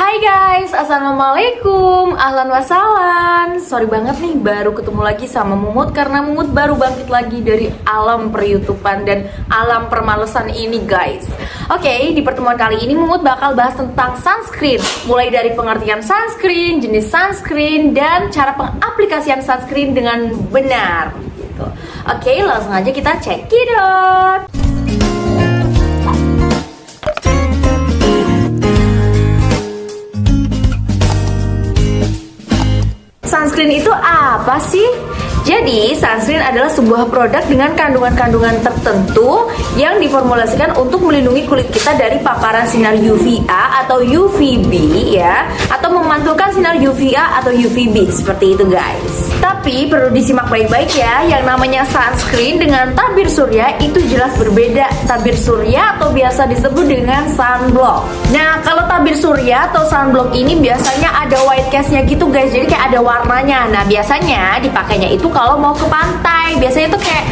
Hai guys, assalamualaikum, ahlan wassalam. Sorry banget nih, baru ketemu lagi sama Mumut karena Mumut baru bangkit lagi dari alam per-YouTubean dan alam permalesan ini guys. Oke, di pertemuan kali ini Mumut bakal bahas tentang sunscreen, mulai dari pengertian sunscreen, jenis sunscreen, dan cara pengaplikasian sunscreen dengan benar gitu. Oke, langsung aja kita cekidot. Sunscreen itu apa sih? Jadi, sunscreen adalah sebuah produk dengan kandungan-kandungan tertentu yang diformulasikan untuk melindungi kulit kita dari paparan sinar UVA atau UVB ya, atau memantulkan sinar UVA atau UVB seperti itu guys. Tapi perlu disimak baik-baik ya, yang namanya sunscreen dengan tabir surya itu jelas berbeda. Tabir surya atau biasa disebut dengan sunblock. Nah, kalau tabir surya atau sunblock ini biasanya ada white cast-nya gitu guys, jadi kayak ada warnanya. Nah, biasanya dipakainya itu kalau mau ke pantai, biasanya itu kayak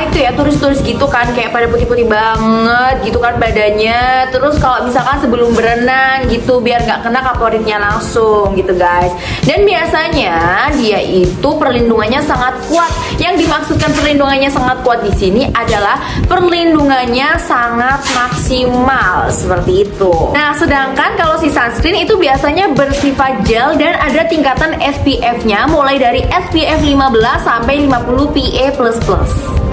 itu ya turis-turis gitu kan, kayak pada putih-putih banget gitu kan badannya. Terus kalau misalkan sebelum berenang gitu biar nggak kena kaporitnya langsung gitu guys. Dan biasanya dia itu perlindungannya sangat kuat. Yang dimaksudkan perlindungannya sangat kuat di sini adalah perlindungannya sangat maksimal seperti itu. Nah, sedangkan kalau si sunscreen itu biasanya bersifat gel dan ada tingkatan SPF-nya mulai dari SPF 15 sampai 50 PA++.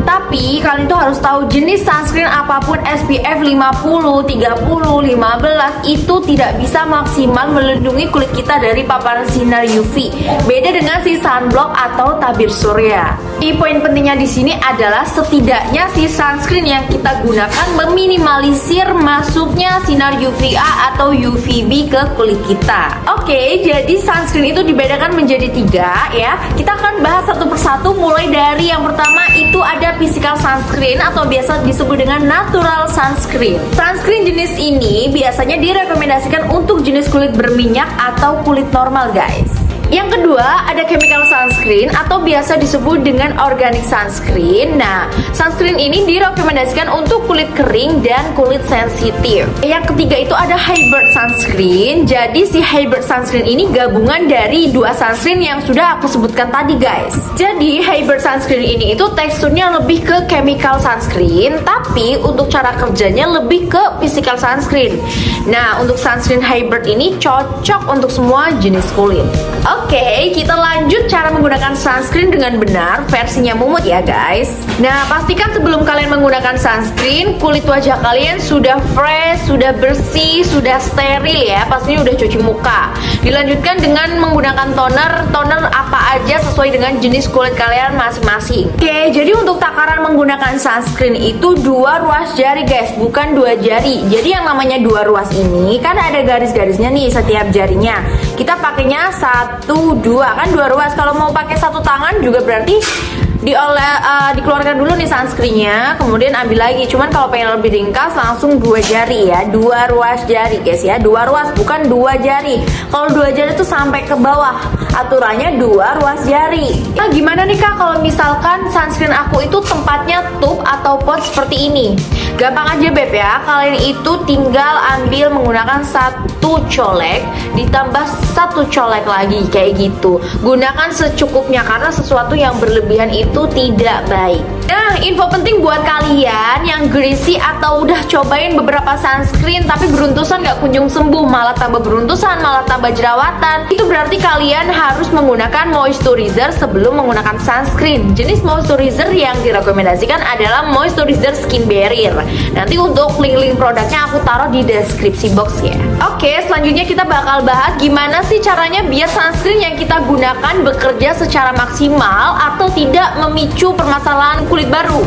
Tapi kalian tuh harus tahu jenis sunscreen apapun SPF 50, 30, 15 itu tidak bisa maksimal melindungi kulit kita dari paparan sinar UV. Beda dengan si sunblock atau tabir surya. Poin pentingnya di sini adalah setidaknya si sunscreen yang kita gunakan meminimalisir masuknya sinar UVA atau UVB ke kulit kita. Oke, jadi sunscreen itu dibedakan menjadi 3 ya. Kita akan bahas satu persatu mulai dari yang pertama itu ada physical sunscreen atau biasa disebut dengan natural sunscreen. Sunscreen jenis ini biasanya direkomendasikan untuk jenis kulit berminyak atau kulit normal guys. Yang kedua ada chemical sunscreen atau biasa disebut dengan organic sunscreen. Nah, sunscreen ini direkomendasikan untuk kulit kering dan kulit sensitif. Yang ketiga itu ada hybrid sunscreen. Jadi si hybrid sunscreen ini gabungan dari 2 sunscreen yang sudah aku sebutkan tadi guys. Jadi hybrid sunscreen ini itu teksturnya lebih ke chemical sunscreen, tapi untuk cara kerjanya lebih ke physical sunscreen. Nah, untuk sunscreen hybrid ini cocok untuk semua jenis kulit. Oke, kita lanjut cara menggunakan sunscreen dengan benar versinya Mumut ya guys. Nah, pastikan sebelum kalian menggunakan sunscreen, kulit wajah kalian sudah fresh, sudah bersih, sudah steril ya. Pastinya udah cuci muka. Dilanjutkan dengan menggunakan toner apa aja sesuai dengan jenis kulit kalian masing-masing. Oke, jadi untuk takaran menggunakan sunscreen itu 2 ruas jari guys, bukan 2 jari. Jadi yang namanya 2 ruas ini kan ada garis-garisnya nih setiap jarinya. Kita pakainya 1, 2 kan 2 ruas. Kalau mau pakai 1 tangan juga berarti dikeluarkan dulu nih sunscreennya, kemudian ambil lagi. Cuman kalau pengen lebih ringkas langsung 2 jari ya, 2 ruas jari guys ya, 2 ruas bukan 2 jari. Kalau 2 jari itu sampai ke bawah, aturannya 2 ruas jari. Nah, gimana nih kak kalau misalkan sunscreen aku itu tempatnya tube atau pot seperti ini? Gampang aja beb ya, kalian itu tinggal ambil menggunakan 1 colek ditambah 1 colek lagi kayak gitu. Gunakan secukupnya karena sesuatu yang berlebihan itu tidak baik. Nah, info penting buat kalian yang greasy atau udah cobain beberapa sunscreen tapi beruntusan gak kunjung sembuh, malah tambah beruntusan, malah tambah jerawatan, itu berarti kalian harus menggunakan moisturizer sebelum menggunakan sunscreen. Jenis moisturizer yang direkomendasikan adalah moisturizer skin barrier. Nanti untuk link-link produknya aku taruh di deskripsi box ya. Oke, selanjutnya kita bakal bahas gimana sih caranya biar sunscreen yang kita gunakan bekerja secara maksimal atau tidak memicu permasalahan kulit baru.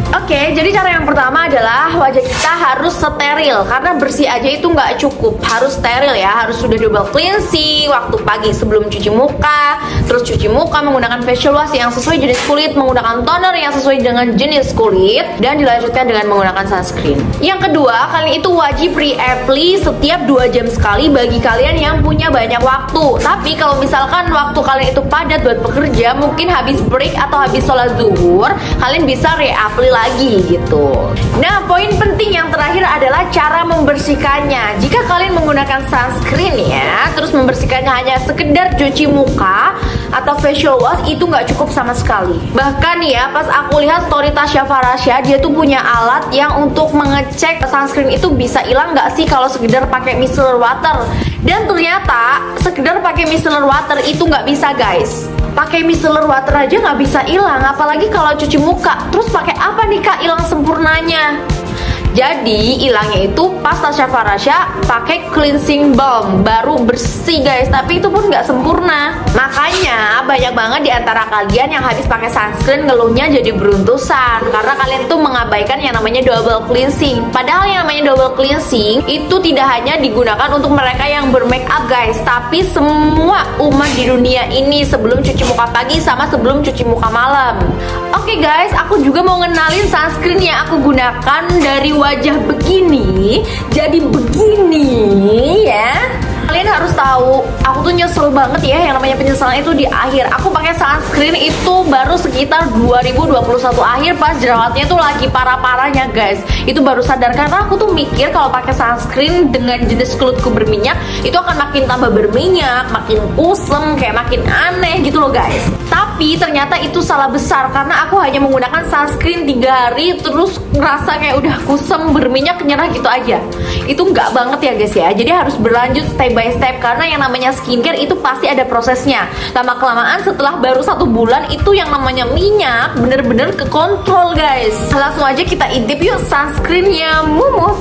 Oke, jadi cara yang pertama adalah wajah kita harus steril. Karena bersih aja itu nggak cukup, harus steril ya. Harus sudah double cleansing waktu pagi sebelum cuci muka. Terus cuci muka menggunakan facial wash yang sesuai jenis kulit, menggunakan toner yang sesuai dengan jenis kulit, dan dilanjutkan dengan menggunakan sunscreen. Yang kedua, kalian itu wajib re-apply setiap 2 jam sekali bagi kalian yang punya banyak waktu. Tapi kalau misalkan waktu kalian itu padat buat bekerja, mungkin habis break atau habis sholat zuhur, kalian bisa re-apply lagi gitu. Nah, poin penting yang terakhir adalah cara membersihkannya. Jika kalian menggunakan sunscreen ya, terus membersihkannya hanya sekedar cuci muka atau facial wash, itu nggak cukup sama sekali. Bahkan ya, pas aku lihat story Tasya Farasya, dia tuh punya alat yang untuk mengecek sunscreen itu bisa hilang nggak sih kalau sekedar pakai micellar water. Dan ternyata sekedar pakai micellar water itu nggak bisa guys. Pakai micellar water aja nggak bisa hilang, apalagi kalau cuci muka. Terus pakai apa nih kak hilang sempurnanya? Jadi hilangnya itu pas Tasya Farasya pakai cleansing balm baru bersih guys, tapi itu pun nggak sempurna. Makanya banyak banget di antara kalian yang habis pakai sunscreen ngeluhnya jadi beruntusan karena kalian tuh mengabaikan yang namanya double cleansing. Padahal yang namanya double cleansing itu tidak hanya digunakan untuk mereka yang bermake up guys, tapi semua umat di dunia ini sebelum cuci muka pagi sama sebelum cuci muka malam. Oke guys, aku juga mau ngenalin sunscreen yang aku gunakan. Dari wajah begini jadi begini ya. Kalian harus tahu, aku tuh nyesel banget ya, yang namanya penyesalan itu di akhir. Aku pakai sunscreen itu baru sekitar 2021 akhir pas jerawatnya tuh lagi parah-parahnya guys. Itu baru sadar karena aku tuh mikir kalau pakai sunscreen dengan jenis kulitku berminyak itu akan makin tambah berminyak, makin kusem, kayak makin aneh gitu loh guys. Tapi ternyata itu salah besar karena aku hanya menggunakan sunscreen 3 hari terus ngerasa kayak udah kusem, berminyak, nyerah gitu aja. Itu nggak banget ya guys ya. Jadi harus berlanjut step by step karena yang namanya skincare itu pasti ada prosesnya. Lama kelamaan setelah baru 1 bulan itu yang namanya minyak bener-bener kekontrol guys. Langsung aja kita intip yuk sunscreennya Mumu.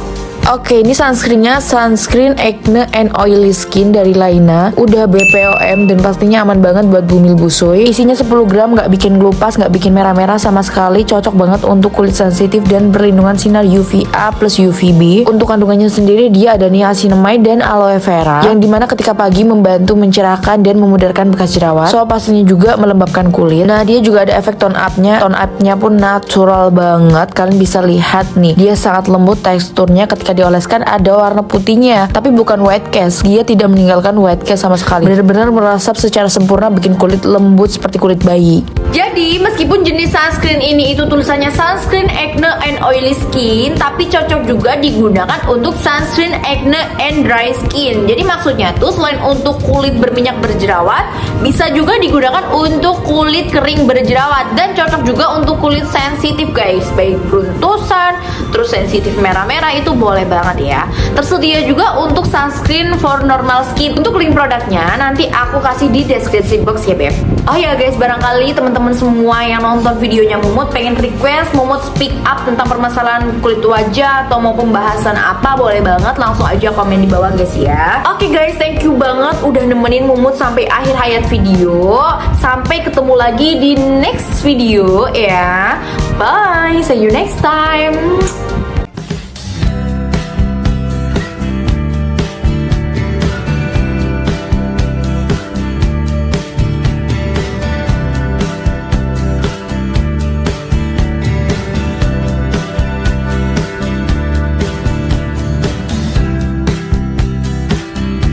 Oke, ini sunscreennya sunscreen acne and oily skin dari Laina. Udah BPOM dan pastinya aman banget buat bumil busui. Isinya 10 gram, nggak bikin gelupas, nggak bikin merah-merah sama sekali. Cocok banget untuk kulit sensitif dan perlindungan sinar UVA plus UVB. Untuk kandungannya sendiri dia ada niacinamide dan aloe vera, yang dimana ketika pagi membantu mencerahkan dan memudarkan bekas jerawat. So pastinya juga melembabkan kulit. Nah dia juga ada efek tone up-nya. Tone up-nya pun natural banget. Kalian bisa lihat nih, dia sangat lembut teksturnya. Ketika dioleskan ada warna putihnya, tapi bukan white cast. Dia tidak meninggalkan white cast sama sekali. Benar-benar meresap secara sempurna, bikin kulit lembut seperti kulit bayi. Jadi meskipun jenis sunscreen ini itu tulisannya sunscreen acne and oily skin, tapi cocok juga digunakan untuk sunscreen acne and dry skin. Jadi maksudnya tuh selain untuk kulit berminyak berjerawat, bisa juga digunakan untuk kulit kering berjerawat dan cocok juga untuk kulit sensitif guys, baik beruntusan, terus sensitif merah-merah itu boleh banget ya. Tersedia juga untuk sunscreen for normal skin. Untuk link produknya nanti aku kasih di description box ya beb. Oh ya guys, barangkali teman-teman semua yang nonton videonya Mumut pengen request Mumut speak up tentang permasalahan kulit wajah atau mau pembahasan apa, boleh banget langsung aja komen di bawah guys ya. Oke guys, thank you banget udah nemenin Mumut sampai akhir hayat video. Sampai ketemu lagi di next video ya. Bye, see you next time.